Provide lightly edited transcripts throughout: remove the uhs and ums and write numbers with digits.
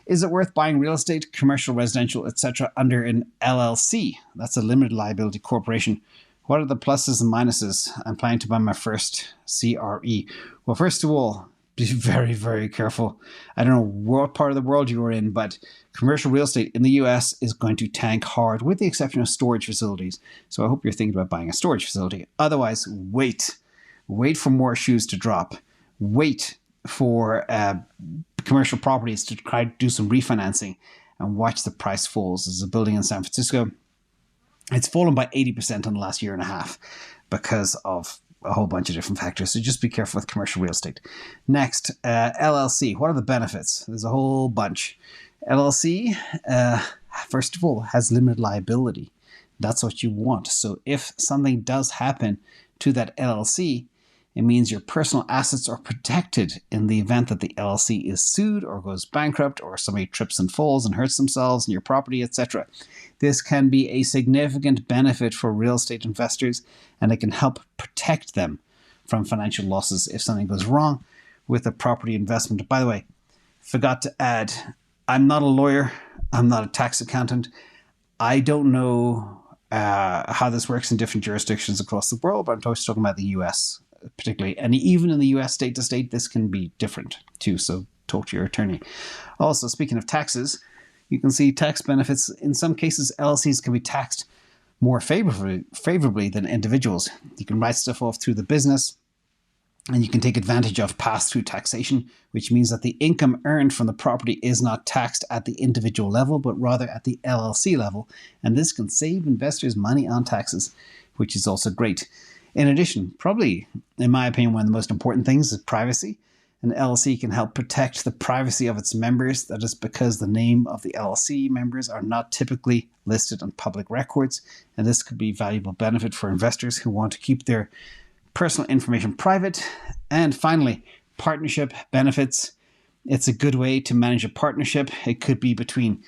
Is it worth buying real estate, commercial, residential, etc. under an LLC? That's a limited liability corporation. What are the pluses and minuses? I'm planning to buy my first CRE. Well, first of all, be very, very careful. I don't know what part of the world you're in, but commercial real estate in the US is going to tank hard, with the exception of storage facilities. So I hope you're thinking about buying a storage facility. Otherwise, wait. Wait for more shoes to drop. Wait for commercial properties to try to do some refinancing and watch the price falls. There's a building in San Francisco. It's fallen by 80% in the last year and a half because of a whole bunch of different factors. So just be careful with commercial real estate. Next, LLC. What are the benefits? There's a whole bunch. LLC, first of all, has limited liability. That's what you want. So if something does happen to that LLC, it means your personal assets are protected in the event that the LLC is sued or goes bankrupt, or somebody trips and falls and hurts themselves in your property, etc. This can be a significant benefit for real estate investors, and it can help protect them from financial losses if something goes wrong with a property investment. By the way, forgot to add, I'm not a lawyer. I'm not a tax accountant. I don't know how this works in different jurisdictions across the world, but I'm just talking about the US particularly. And even in the US, state to state, this can be different too. So talk to your attorney. Also, speaking of taxes, you can see tax benefits. In some cases, LLCs can be taxed more favorably than individuals. You can write stuff off through the business, and you can take advantage of pass-through taxation, which means that the income earned from the property is not taxed at the individual level, but rather at the LLC level. And this can save investors money on taxes, which is also great. In addition, probably, in my opinion, one of the most important things is privacy. An LLC can help protect the privacy of its members. That is because the name of the LLC members are not typically listed on public records, and this could be a valuable benefit for investors who want to keep their personal information private. And finally, partnership benefits. It's a good way to manage a partnership. It could be between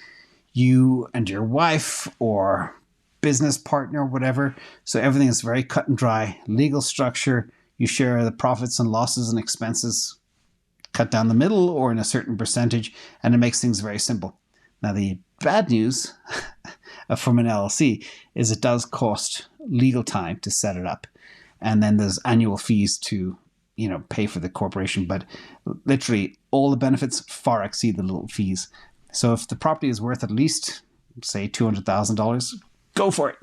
you and your wife or business partner, whatever. So everything is very cut and dry. Legal structure, you share the profits and losses and expenses cut down the middle or in a certain percentage, and it makes things very simple. Now, the bad news from an LLC is it does cost legal time to set it up. And then there's annual fees to, pay for the corporation. But literally all the benefits far exceed the little fees. So if the property is worth at least, say, $200,000, go for it.